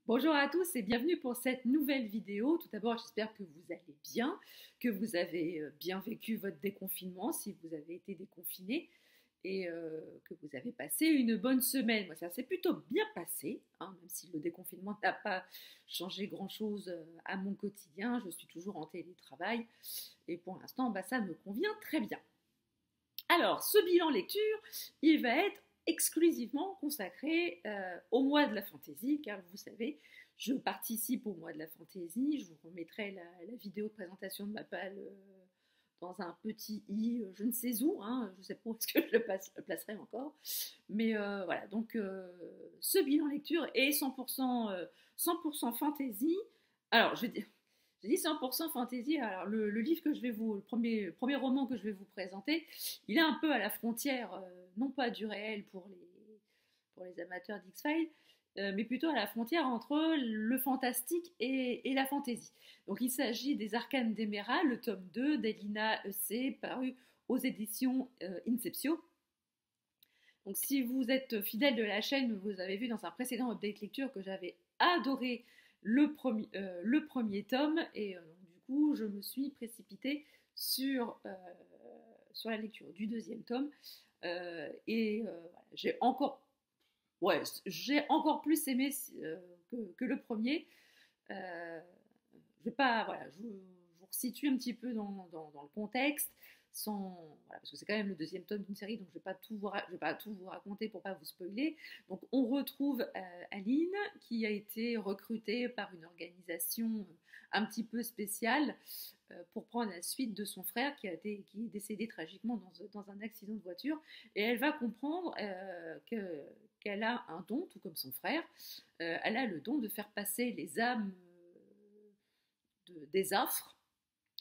Bonjour à tous et bienvenue pour cette nouvelle vidéo. Tout d'abord, j'espère que vous allez bien, que vous avez bien vécu votre déconfinement si vous avez été déconfiné et que vous avez passé une bonne semaine. Moi, ça s'est plutôt bien passé, hein, même si le déconfinement n'a pas changé grand-chose à mon quotidien. Je suis toujours en télétravail et pour l'instant, ça me convient très bien. Alors, ce bilan lecture, il va être exclusivement consacré au mois de la fantaisie, car vous savez, je participe au mois de la fantaisie. Je vous remettrai la vidéo de présentation de ma palle dans un petit i, je ne sais où, hein, je ne sais pas où est-ce que je le placerai encore. Mais voilà, donc ce bilan lecture est 100%, 100% fantaisie. Alors, j'ai dit 100% fantasy. Alors, le livre que je vais vous, le premier roman que je vais vous présenter, il est un peu à la frontière, non pas du réel pour les amateurs d'X-Files, mais plutôt à la frontière entre le fantastique et la fantasy. Donc, il s'agit des Arcanes d'Emera, le tome 2 d'Elina E.C., paru aux éditions Inceptio. Donc, si vous êtes fidèle de la chaîne, vous avez vu dans un précédent update lecture que j'avais adoré le premier tome et du coup je me suis précipitée sur la lecture du deuxième tome voilà, j'ai encore plus aimé que le premier. Je vais pas, voilà, je vous resitue un petit peu dans le contexte, voilà, parce que c'est quand même le deuxième tome d'une série, donc je vais pas tout vous raconter pour pas vous spoiler. Donc on retrouve Aline qui a été recrutée par une organisation un petit peu spéciale pour prendre la suite de son frère qui est décédé tragiquement dans un accident de voiture, et elle va comprendre qu'elle a un don, tout comme son frère. Elle a le don de faire passer les âmes des affres,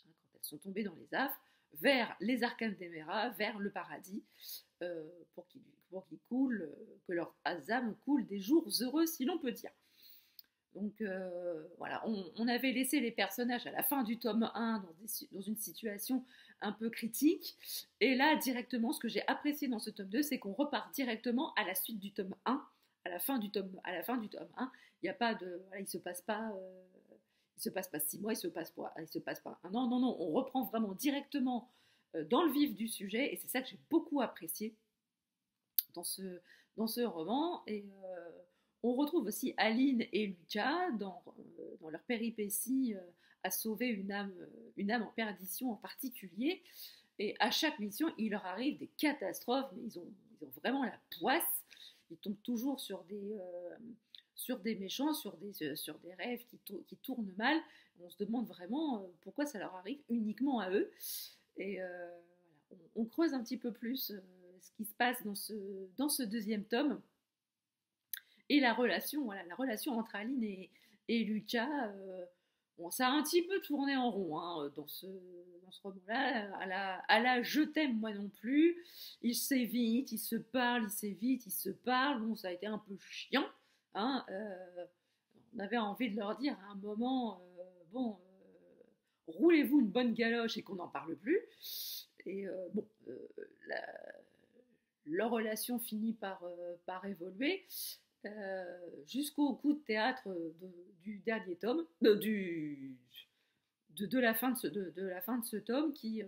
hein, quand elles sont tombées dans les affres, vers les arcanes d'Emera, vers le paradis, pour qu'ils coulent, que leurs âmes coulent des jours heureux, si l'on peut dire. Donc voilà, on avait laissé les personnages à la fin du tome 1 dans une situation un peu critique. Et là, directement, ce que j'ai apprécié dans ce tome 2, c'est qu'on repart directement à la suite du tome 1, à la fin du tome 1. Il n'y a pas de. Voilà, il se passe pas 6 mois, il se passe pas un an. Non, non, on reprend vraiment directement dans le vif du sujet. Et c'est ça que j'ai beaucoup apprécié dans ce roman. Et on retrouve aussi Aline et Lucas dans leur péripétie à sauver une âme en perdition en particulier. Et à chaque mission, il leur arrive des catastrophes, mais ils ont vraiment la poisse. Ils tombent toujours sur des méchants, sur des rêves qui tournent mal. On se demande vraiment pourquoi ça leur arrive uniquement à eux. Et voilà, on creuse un petit peu plus ce qui se passe dans ce deuxième tome. Et voilà, la relation entre Aline et Lucas, bon, ça a un petit peu tourné en rond hein, dans ce roman-là. À la je t'aime moi non plus. Ils s'évitent, ils se parlent, ils s'évitent, ils se parlent. Bon, ça a été un peu chiant. Hein, on avait envie de leur dire à un moment, bon, roulez-vous une bonne galoche et qu'on n'en parle plus. Et bon, la, leur relation finit par évoluer jusqu'au coup de théâtre du dernier tome, de la fin de la fin de ce tome qui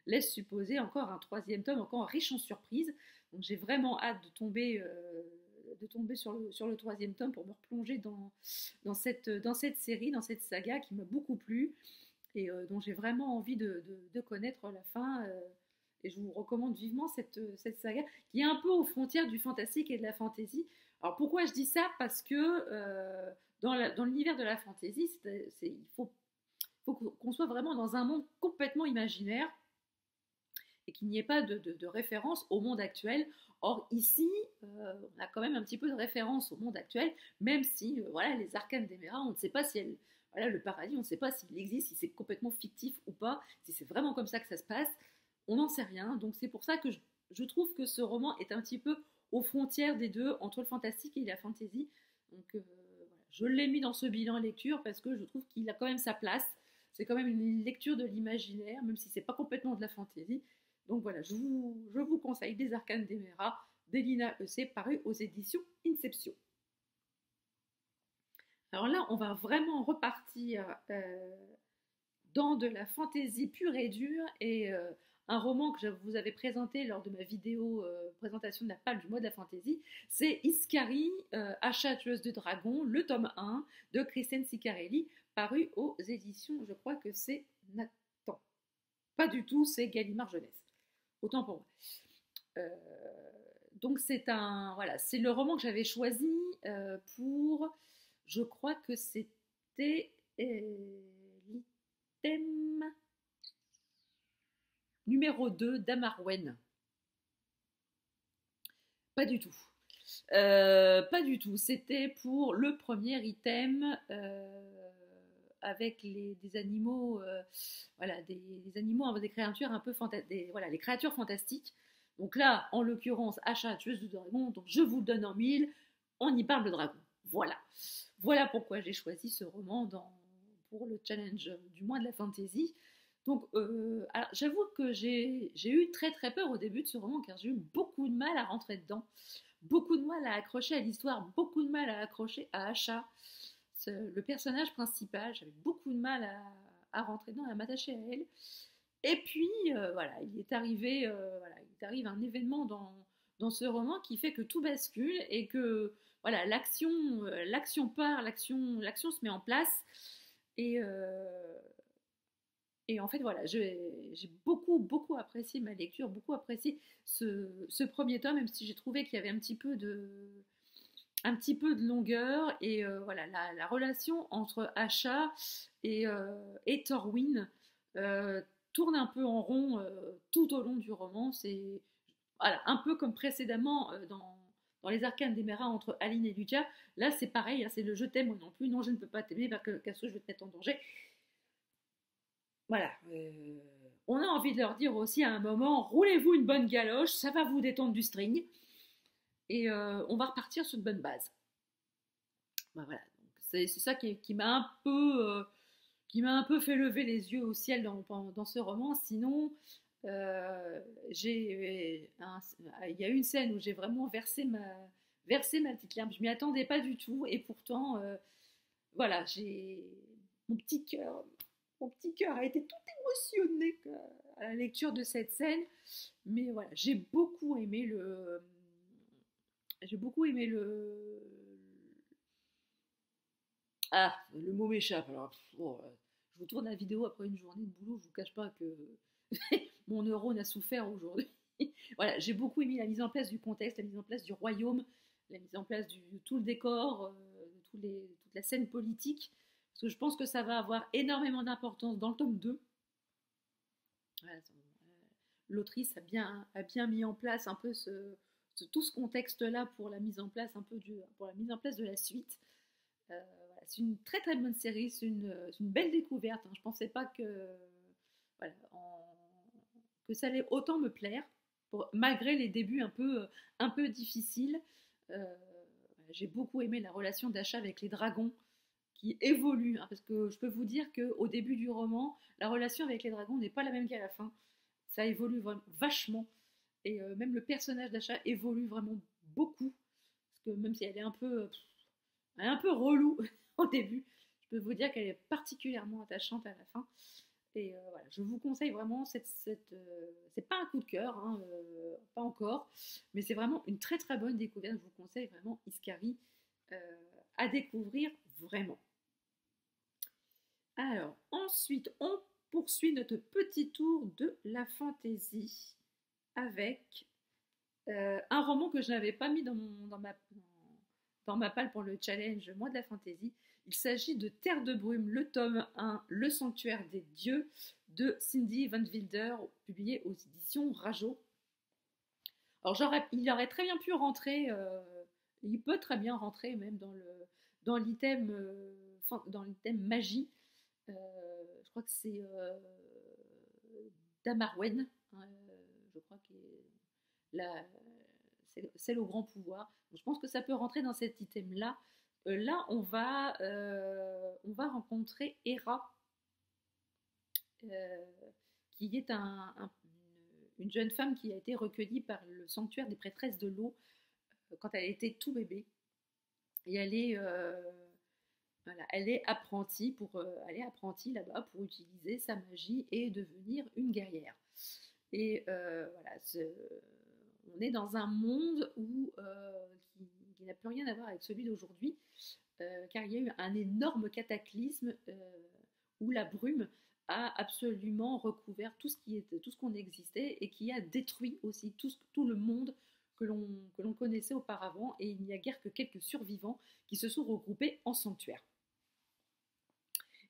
laisse supposer encore un troisième tome, encore riche en surprises. Donc j'ai vraiment hâte de tomber sur le troisième tome pour me replonger dans cette série, dans cette saga qui m'a beaucoup plu et dont j'ai vraiment envie de connaître la fin. Et je vous recommande vivement cette saga qui est un peu aux frontières du fantastique et de la fantasy. Alors pourquoi je dis ça? Parce que dans l'univers de la fantasy, il faut qu'on soit vraiment dans un monde complètement imaginaire et qu'il n'y ait pas de référence au monde actuel. Or ici, on a quand même un petit peu de référence au monde actuel, même si voilà, les arcanes d'Emera, on ne sait pas si elles, voilà, le paradis, on ne sait pas s'il existe, si c'est complètement fictif ou pas, si c'est vraiment comme ça que ça se passe, on n'en sait rien. Donc c'est pour ça que je trouve que ce roman est un petit peu aux frontières des deux, entre le fantastique et la fantasy. Donc voilà, je l'ai mis dans ce bilan lecture parce que je trouve qu'il a quand même sa place. C'est quand même une lecture de l'imaginaire, même si c'est pas complètement de la fantasy. Donc voilà, je vous conseille des Arcanes d'Emera d'Elina E.C. paru aux éditions Inceptio. Alors là, on va vraiment repartir dans de la fantaisie pure et dure et un roman que je vous avais présenté lors de ma vidéo présentation de la palle du mois de la fantaisie, c'est Iskari, Achat tueuse de dragons, le tome 1 de Christine Ciccarelli, paru aux éditions, je crois que c'est Nathan. Pas du tout, c'est Gallimard Jeunesse. Autant pour moi. Euh, donc voilà, c'est le roman que j'avais choisi pour, je crois que c'était l'item numéro 2 d'Amarwen. Pas du tout. Pas du tout. C'était pour le premier item avec des animaux, voilà, des animaux avec des créatures un peu fantastiques, voilà, les créatures fantastiques. Donc là, en l'occurrence, achat tueuse de dragon. Donc je vous le donne en mille. On y parle de dragon. Voilà. Voilà pourquoi j'ai choisi ce roman pour le challenge du mois de la fantasy. Donc, j'avoue que j'ai eu très très peur au début de ce roman car j'ai eu beaucoup de mal à rentrer dedans, beaucoup de mal à accrocher à l'histoire, beaucoup de mal à accrocher à Asha, le personnage principal. J'avais beaucoup de mal à rentrer dedans, à m'attacher à elle. Et puis, voilà, voilà, il arrive un événement dans ce roman qui fait que tout bascule et que voilà, l'action part, l'action se met en place. Et, et en fait, voilà, j'ai beaucoup, beaucoup apprécié ma lecture, beaucoup apprécié ce premier tome, même si j'ai trouvé qu'il y avait un petit peu de longueur. Et voilà, la relation entre Asha et Torwin tourne un peu en rond tout au long du roman. C'est voilà, un peu comme précédemment dans les arcanes d'Emera entre Aline et Lucia. Là, c'est pareil, hein, c'est le je t'aime, moi non plus. Non, je ne peux pas t'aimer parce que je vais te mettre en danger. Voilà. On a envie de leur dire aussi à un moment, roulez-vous une bonne galoche, ça va vous détendre du string. Et on va repartir sur de bonnes bases. Ben voilà. C'est ça qui m'a un peu fait lever les yeux au ciel dans ce roman. Sinon, il y a une scène où j'ai vraiment versé ma petite larme. Je m'y attendais pas du tout. Et pourtant, voilà, mon petit cœur mon petit cœur a été tout émotionné à la lecture de cette scène. Mais voilà, j'ai beaucoup aimé ah, le mot m'échappe. Alors, je vous tourne la vidéo après une journée de boulot. Je vous cache pas que mon neurone a souffert aujourd'hui. Voilà, j'ai beaucoup aimé la mise en place du contexte, la mise en place du royaume, la mise en place de tout le décor, toute la scène politique. Parce que je pense que ça va avoir énormément d'importance dans le tome 2. Voilà, l'autrice a bien mis en place un peu tout ce contexte-là pour la mise en place pour la mise en place de la suite. Voilà, c'est une très très bonne série, c'est une belle découverte. Hein. Je pensais pas voilà, que ça allait autant me plaire, malgré les débuts un peu difficiles. J'ai beaucoup aimé la relation d'Asha avec les dragons qui évolue, hein, parce que je peux vous dire qu'au début du roman, la relation avec les dragons n'est pas la même qu'à la fin. Ça évolue vachement. Et même le personnage d'Asha évolue vraiment beaucoup. Parce que même si elle est elle est un peu relou au début, je peux vous dire qu'elle est particulièrement attachante à la fin. Et voilà, je vous conseille vraiment c'est pas un coup de cœur, hein, pas encore, mais c'est vraiment une très très bonne découverte. Je vous conseille vraiment Iskari à découvrir vraiment. Alors, ensuite, on poursuit notre petit tour de la fantaisie avec un roman que je n'avais pas mis dans ma palle pour le challenge Mois de la fantaisie. Il s'agit de Terre de brume, le tome 1, Le sanctuaire des dieux, de Cindy Van Wilder, publié aux éditions Rajo. Alors, il aurait très bien pu rentrer, il peut très bien rentrer même dans l'item magie. Je crois que c'est Damarwen, hein, je crois que c'est celle au grand pouvoir. Donc, je pense que ça peut rentrer dans cet item-là. Là, on va rencontrer Hera, qui est une jeune femme qui a été recueillie par le sanctuaire des prêtresses de l'eau quand elle était tout bébé. Et elle est Voilà, elle est apprentie là-bas pour utiliser sa magie et devenir une guerrière. Et voilà, on est dans un monde qui n'a plus rien à voir avec celui d'aujourd'hui, car il y a eu un énorme cataclysme où la brume a absolument recouvert tout ce qu'on existait et qui a détruit aussi tout le monde que l'on connaissait auparavant, et il n'y a guère que quelques survivants qui se sont regroupés en sanctuaire.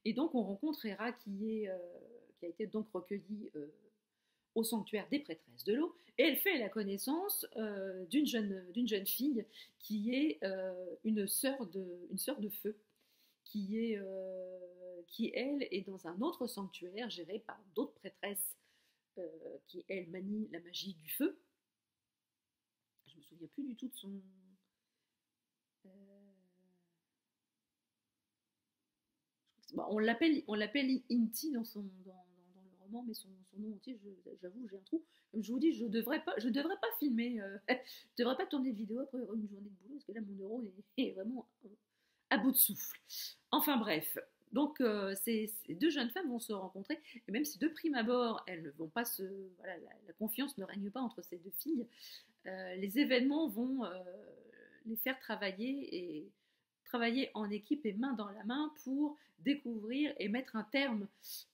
Et donc on rencontre Hera qui a été donc recueillie au sanctuaire des prêtresses de l'eau, et elle fait la connaissance d'une jeune fille qui est une sœur de feu, qui elle est dans un autre sanctuaire géré par d'autres prêtresses qui elles manient la magie du feu. Je me souviens plus du tout de son bon, on l'appelle Inti dans le roman, mais son nom entier, j'avoue, j'ai un trou. Comme je vous dis, je devrais pas filmer, je devrais pas tourner de vidéo après une journée de boulot, parce que là, mon neurone est vraiment à bout de souffle. Enfin bref, donc ces deux jeunes femmes vont se rencontrer, et même si de prime abord, elles ne vont pas voilà, la confiance ne règne pas entre ces deux filles, les événements vont les faire travailler en équipe et main dans la main pour découvrir et mettre un terme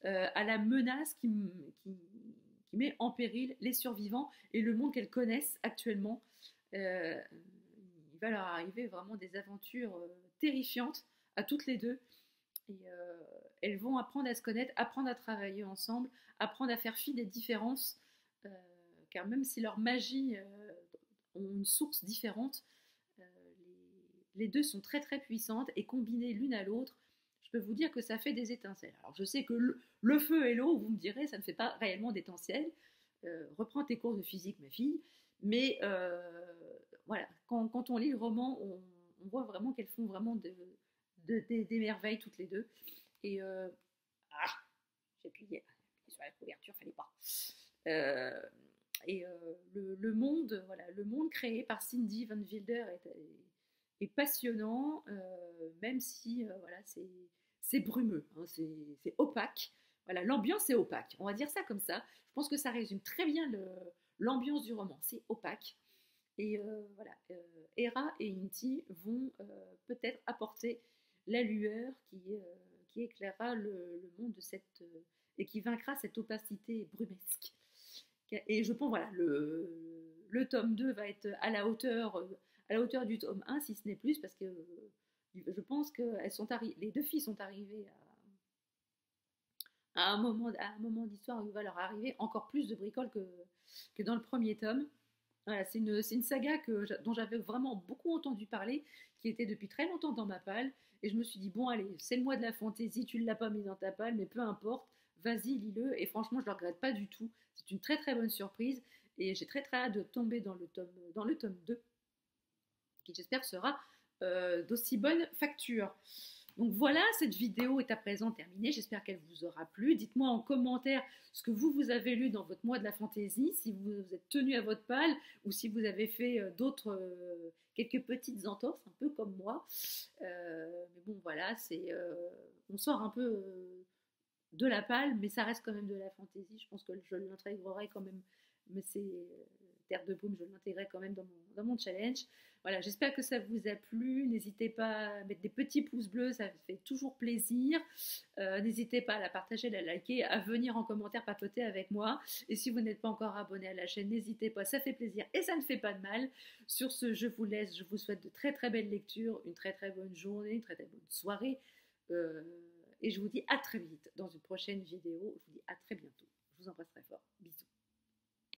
à la menace qui met en péril les survivants et le monde qu'elles connaissent actuellement. Il va leur arriver vraiment des aventures terrifiantes à toutes les deux. Et elles vont apprendre à se connaître, apprendre à travailler ensemble, apprendre à faire fi des différences, car même si leur magie ont une source différente, les deux sont très très puissantes, et combinées l'une à l'autre, je peux vous dire que ça fait des étincelles. Alors je sais que le feu et l'eau, vous me direz, ça ne fait pas réellement d'étincelles. Reprends tes cours de physique, ma fille. Mais voilà, quand on lit le roman, on voit vraiment qu'elles font vraiment des merveilles toutes les deux. Et j'ai appuyé sur la couverture, fallait pas. Le monde, voilà, le monde créé par Cindy Van Wilder est passionnant, même si voilà, c'est brumeux, hein, c'est opaque. Voilà, l'ambiance est opaque, on va dire ça comme ça. Je pense que ça résume très bien l'ambiance du roman, c'est opaque. Et voilà, Hera et Inti vont peut-être apporter la lueur qui éclairera le monde de et qui vaincra cette opacité brumesque. Et je pense, voilà, le tome 2 va être à la hauteur du tome 1, si ce n'est plus, parce que je pense que les deux filles sont arrivées à un moment d'histoire où il va leur arriver encore plus de bricoles que dans le premier tome. Voilà, c'est une saga dont j'avais vraiment beaucoup entendu parler, qui était depuis très longtemps dans ma palle, et je me suis dit, bon allez, c'est le mois de la fantaisie, tu ne l'as pas mis dans ta palle, mais peu importe, vas-y, lis-le, et franchement, je ne le regrette pas du tout. C'est une très très bonne surprise, et j'ai très très hâte de tomber dans le tome 2, qui j'espère sera d'aussi bonne facture. Donc voilà, cette vidéo est à présent terminée, j'espère qu'elle vous aura plu. Dites-moi en commentaire ce que vous avez lu dans votre mois de la fantaisie, si vous êtes tenu à votre palle, ou si vous avez fait quelques petites entorses, un peu comme moi. Mais bon voilà, on sort un peu de la palle, mais ça reste quand même de la fantaisie. Je pense que je l'intégrerai quand même, mais c'est Terre de Paume, je l'intégrerai quand même dans mon challenge. Voilà, j'espère que ça vous a plu. N'hésitez pas à mettre des petits pouces bleus, ça fait toujours plaisir. N'hésitez pas à la partager, à la liker, à venir en commentaire papoter avec moi. Et si vous n'êtes pas encore abonné à la chaîne, n'hésitez pas, ça fait plaisir et ça ne fait pas de mal. Sur ce, je vous laisse, je vous souhaite de très très belles lectures, une très très bonne journée, une très très bonne soirée. Et je vous dis à très vite dans une prochaine vidéo. Je vous dis à très bientôt. Je vous embrasse très fort. Bisous.